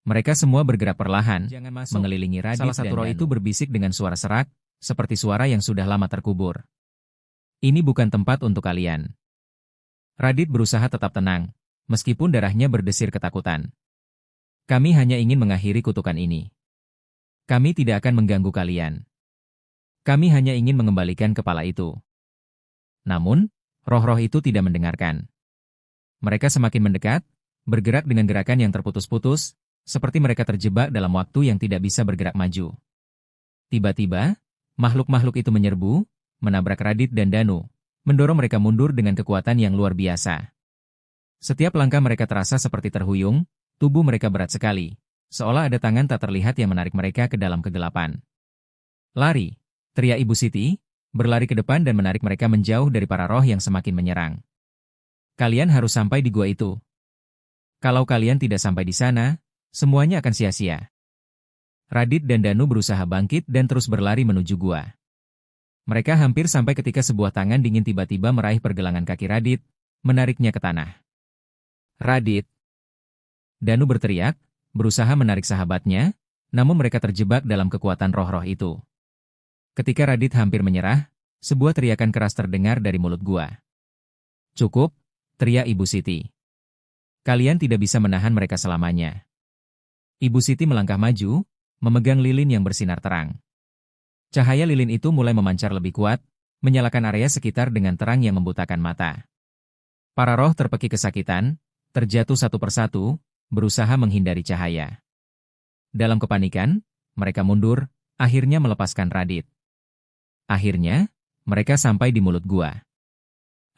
Mereka semua bergerak perlahan, mengelilingi Radit. Salah satu roh itu berbisik dengan suara serak, seperti suara yang sudah lama terkubur. Ini bukan tempat untuk kalian. Radit berusaha tetap tenang, meskipun darahnya berdesir ketakutan. Kami hanya ingin mengakhiri kutukan ini. Kami tidak akan mengganggu kalian. Kami hanya ingin mengembalikan kepala itu. Namun, roh-roh itu tidak mendengarkan. Mereka semakin mendekat, bergerak dengan gerakan yang terputus-putus, seperti mereka terjebak dalam waktu yang tidak bisa bergerak maju. Tiba-tiba, makhluk-makhluk itu menyerbu, menabrak Radit dan Danu, mendorong mereka mundur dengan kekuatan yang luar biasa. Setiap langkah mereka terasa seperti terhuyung, tubuh mereka berat sekali, seolah ada tangan tak terlihat yang menarik mereka ke dalam kegelapan. Lari, teriak Ibu Siti, berlari ke depan dan menarik mereka menjauh dari para roh yang semakin menyerang. Kalian harus sampai di gua itu. Kalau kalian tidak sampai di sana, semuanya akan sia-sia. Radit dan Danu berusaha bangkit dan terus berlari menuju gua. Mereka hampir sampai ketika sebuah tangan dingin tiba-tiba meraih pergelangan kaki Radit, menariknya ke tanah. Radit! Danu berteriak, berusaha menarik sahabatnya, namun mereka terjebak dalam kekuatan roh-roh itu. Ketika Radit hampir menyerah, sebuah teriakan keras terdengar dari mulut gua. Cukup, teriak Ibu Siti. Kalian tidak bisa menahan mereka selamanya. Ibu Siti melangkah maju, memegang lilin yang bersinar terang. Cahaya lilin itu mulai memancar lebih kuat, menyalakan area sekitar dengan terang yang membutakan mata. Para roh terpekik kesakitan, terjatuh satu persatu, berusaha menghindari cahaya. Dalam kepanikan, mereka mundur, akhirnya melepaskan Radit. Akhirnya, mereka sampai di mulut gua.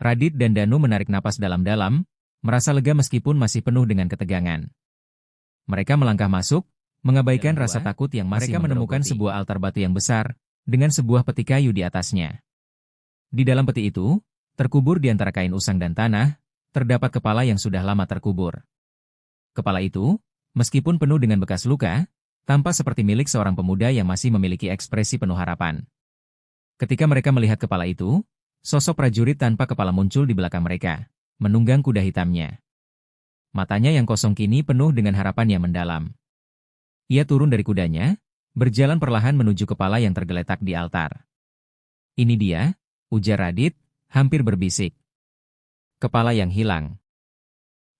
Radit dan Danu menarik napas dalam-dalam, merasa lega meskipun masih penuh dengan ketegangan. Mereka melangkah masuk, mengabaikan rasa takut yang masih mereka menemukan sebuah altar batu yang besar, dengan sebuah peti kayu di atasnya. Di dalam peti itu, terkubur di antara kain usang dan tanah, terdapat kepala yang sudah lama terkubur. Kepala itu, meskipun penuh dengan bekas luka, tampak seperti milik seorang pemuda yang masih memiliki ekspresi penuh harapan. Ketika mereka melihat kepala itu, sosok prajurit tanpa kepala muncul di belakang mereka, menunggang kuda hitamnya. Matanya yang kosong kini penuh dengan harapan yang mendalam. Ia turun dari kudanya, berjalan perlahan menuju kepala yang tergeletak di altar. Ini dia, ujar Radit, hampir berbisik. Kepala yang hilang.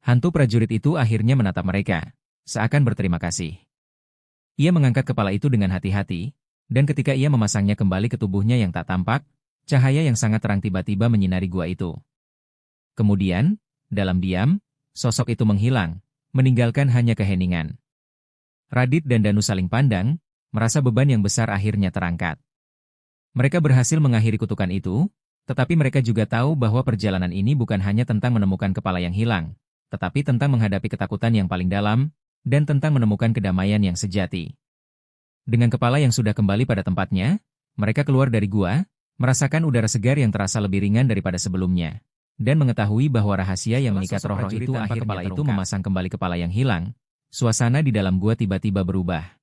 Hantu prajurit itu akhirnya menatap mereka, seakan berterima kasih. Ia mengangkat kepala itu dengan hati-hati, dan ketika ia memasangnya kembali ke tubuhnya yang tak tampak, cahaya yang sangat terang tiba-tiba menyinari gua itu. Kemudian, dalam diam, sosok itu menghilang, meninggalkan hanya keheningan. Radit dan Danu saling pandang, merasa beban yang besar akhirnya terangkat. Mereka berhasil mengakhiri kutukan itu, tetapi mereka juga tahu bahwa perjalanan ini bukan hanya tentang menemukan kepala yang hilang, tetapi tentang menghadapi ketakutan yang paling dalam, dan tentang menemukan kedamaian yang sejati. Dengan kepala yang sudah kembali pada tempatnya, mereka keluar dari gua, merasakan udara segar yang terasa lebih ringan daripada sebelumnya, dan mengetahui bahwa rahasia yang mengikat roh itu akhirnya itu memasang kembali kepala yang hilang. Suasana di dalam gua tiba-tiba berubah.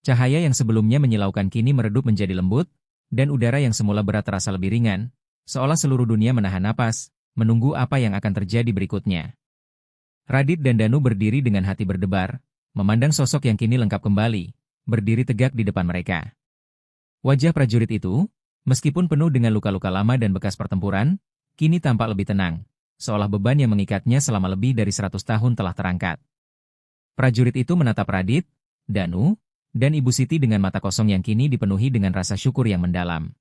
Cahaya yang sebelumnya menyilaukan kini meredup menjadi lembut, dan udara yang semula berat terasa lebih ringan, seolah seluruh dunia menahan napas, menunggu apa yang akan terjadi berikutnya. Radit dan Danu berdiri dengan hati berdebar, memandang sosok yang kini lengkap kembali, berdiri tegak di depan mereka. Wajah prajurit itu, meskipun penuh dengan luka-luka lama dan bekas pertempuran, kini tampak lebih tenang, seolah beban yang mengikatnya selama lebih dari 100 tahun telah terangkat. Prajurit itu menatap Radit, Danu, dan Ibu Siti dengan mata kosong yang kini dipenuhi dengan rasa syukur yang mendalam.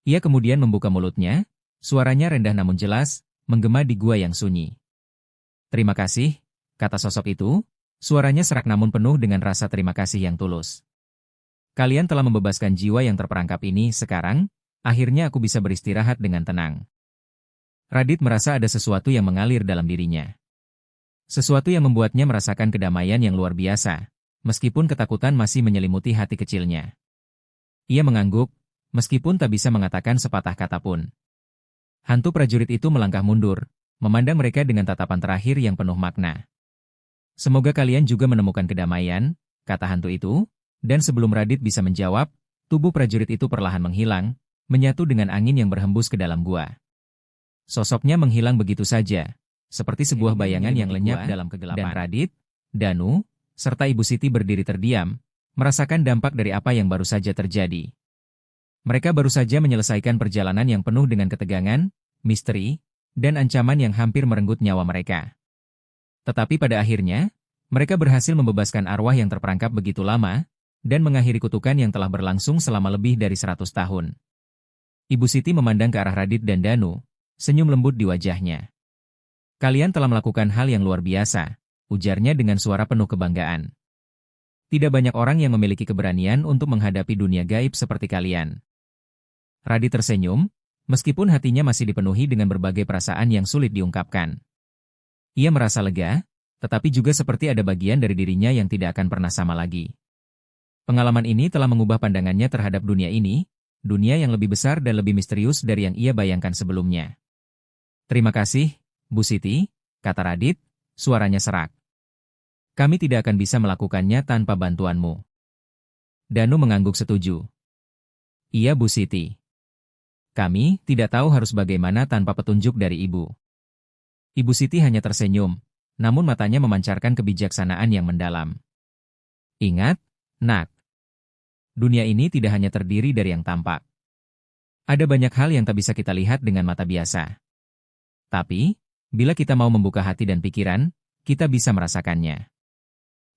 Ia kemudian membuka mulutnya, suaranya rendah namun jelas, menggema di gua yang sunyi. "Terima kasih," kata sosok itu, suaranya serak namun penuh dengan rasa terima kasih yang tulus. "Kalian telah membebaskan jiwa yang terperangkap ini sekarang, akhirnya aku bisa beristirahat dengan tenang." Radit merasa ada sesuatu yang mengalir dalam dirinya. Sesuatu yang membuatnya merasakan kedamaian yang luar biasa, meskipun ketakutan masih menyelimuti hati kecilnya. Ia mengangguk, meskipun tak bisa mengatakan sepatah kata pun. Hantu prajurit itu melangkah mundur, memandang mereka dengan tatapan terakhir yang penuh makna. "Semoga kalian juga menemukan kedamaian," kata hantu itu, dan sebelum Radit bisa menjawab, tubuh prajurit itu perlahan menghilang, menyatu dengan angin yang berhembus ke dalam gua. Sosoknya menghilang begitu saja, seperti sebuah bayangan yang lenyap dalam kegelapan. Dan Radit, Danu, serta Ibu Siti berdiri terdiam, merasakan dampak dari apa yang baru saja terjadi. Mereka baru saja menyelesaikan perjalanan yang penuh dengan ketegangan, misteri, dan ancaman yang hampir merenggut nyawa mereka. Tetapi pada akhirnya, mereka berhasil membebaskan arwah yang terperangkap begitu lama, dan mengakhiri kutukan yang telah berlangsung selama lebih dari 100 tahun. Ibu Siti memandang ke arah Radit dan Danu, senyum lembut di wajahnya. "Kalian telah melakukan hal yang luar biasa," ujarnya dengan suara penuh kebanggaan. "Tidak banyak orang yang memiliki keberanian untuk menghadapi dunia gaib seperti kalian." Radit tersenyum, meskipun hatinya masih dipenuhi dengan berbagai perasaan yang sulit diungkapkan. Ia merasa lega, tetapi juga seperti ada bagian dari dirinya yang tidak akan pernah sama lagi. Pengalaman ini telah mengubah pandangannya terhadap dunia ini, dunia yang lebih besar dan lebih misterius dari yang ia bayangkan sebelumnya. "Terima kasih, Bu Siti," kata Radit, suaranya serak. "Kami tidak akan bisa melakukannya tanpa bantuanmu." Danu mengangguk setuju. "Iya, Bu Siti. Kami tidak tahu harus bagaimana tanpa petunjuk dari Ibu." Ibu Siti hanya tersenyum, namun matanya memancarkan kebijaksanaan yang mendalam. "Ingat, Nak. Dunia ini tidak hanya terdiri dari yang tampak. Ada banyak hal yang tak bisa kita lihat dengan mata biasa. Tapi, bila kita mau membuka hati dan pikiran, kita bisa merasakannya.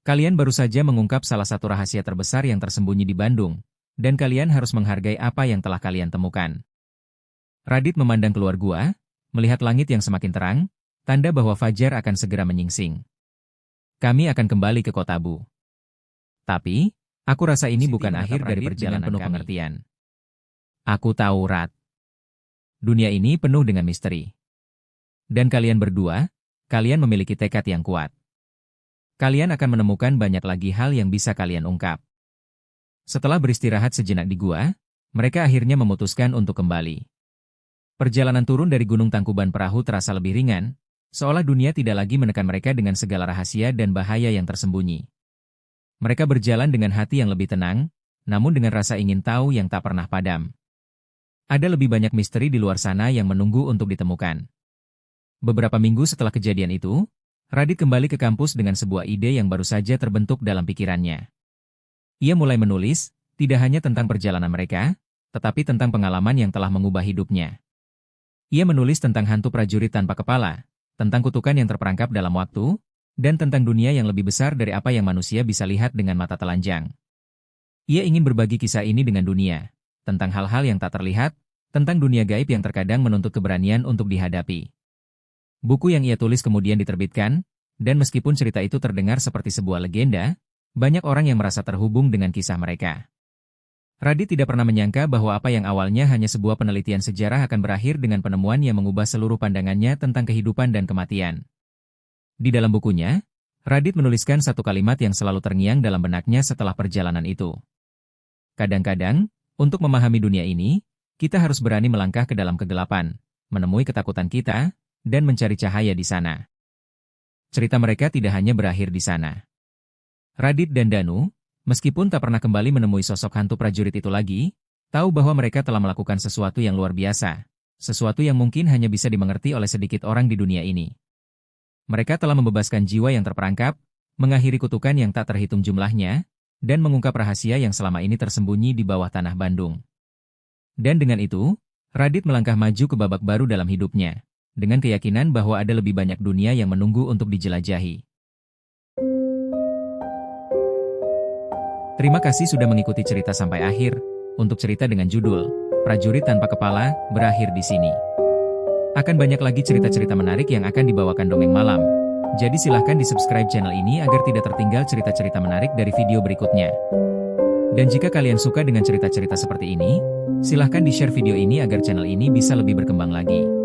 Kalian baru saja mengungkap salah satu rahasia terbesar yang tersembunyi di Bandung, dan kalian harus menghargai apa yang telah kalian temukan." Radit memandang keluar gua, melihat langit yang semakin terang, tanda bahwa fajar akan segera menyingsing. "Kami akan kembali ke Kota Bu. Tapi, aku rasa ini bukan akhir dari perjalanan penuh pengertian. Aku tahu, Rat. Dunia ini penuh dengan misteri. Dan kalian berdua, kalian memiliki tekad yang kuat. Kalian akan menemukan banyak lagi hal yang bisa kalian ungkap." Setelah beristirahat sejenak di gua, mereka akhirnya memutuskan untuk kembali. Perjalanan turun dari Gunung Tangkuban Perahu terasa lebih ringan, seolah dunia tidak lagi menekan mereka dengan segala rahasia dan bahaya yang tersembunyi. Mereka berjalan dengan hati yang lebih tenang, namun dengan rasa ingin tahu yang tak pernah padam. Ada lebih banyak misteri di luar sana yang menunggu untuk ditemukan. Beberapa minggu setelah kejadian itu, Radit kembali ke kampus dengan sebuah ide yang baru saja terbentuk dalam pikirannya. Ia mulai menulis, tidak hanya tentang perjalanan mereka, tetapi tentang pengalaman yang telah mengubah hidupnya. Ia menulis tentang hantu prajurit tanpa kepala, tentang kutukan yang terperangkap dalam waktu, dan tentang dunia yang lebih besar dari apa yang manusia bisa lihat dengan mata telanjang. Ia ingin berbagi kisah ini dengan dunia, tentang hal-hal yang tak terlihat, tentang dunia gaib yang terkadang menuntut keberanian untuk dihadapi. Buku yang ia tulis kemudian diterbitkan, dan meskipun cerita itu terdengar seperti sebuah legenda, banyak orang yang merasa terhubung dengan kisah mereka. Radit tidak pernah menyangka bahwa apa yang awalnya hanya sebuah penelitian sejarah akan berakhir dengan penemuan yang mengubah seluruh pandangannya tentang kehidupan dan kematian. Di dalam bukunya, Radit menuliskan satu kalimat yang selalu terngiang dalam benaknya setelah perjalanan itu. Kadang-kadang, untuk memahami dunia ini, kita harus berani melangkah ke dalam kegelapan, menemui ketakutan kita, dan mencari cahaya di sana. Cerita mereka tidak hanya berakhir di sana. Radit dan Danu, meskipun tak pernah kembali menemui sosok hantu prajurit itu lagi, tahu bahwa mereka telah melakukan sesuatu yang luar biasa, sesuatu yang mungkin hanya bisa dimengerti oleh sedikit orang di dunia ini. Mereka telah membebaskan jiwa yang terperangkap, mengakhiri kutukan yang tak terhitung jumlahnya, dan mengungkap rahasia yang selama ini tersembunyi di bawah tanah Bandung. Dan dengan itu, Radit melangkah maju ke babak baru dalam hidupnya, dengan keyakinan bahwa ada lebih banyak dunia yang menunggu untuk dijelajahi. Terima kasih sudah mengikuti cerita sampai akhir. Untuk cerita dengan judul Prajurit Tanpa Kepala berakhir di sini. Akan banyak lagi cerita-cerita menarik yang akan dibawakan Dongeng Malam. Jadi silahkan di-subscribe channel ini agar tidak tertinggal cerita-cerita menarik dari video berikutnya. Dan jika kalian suka dengan cerita-cerita seperti ini, silahkan di-share video ini agar channel ini bisa lebih berkembang lagi.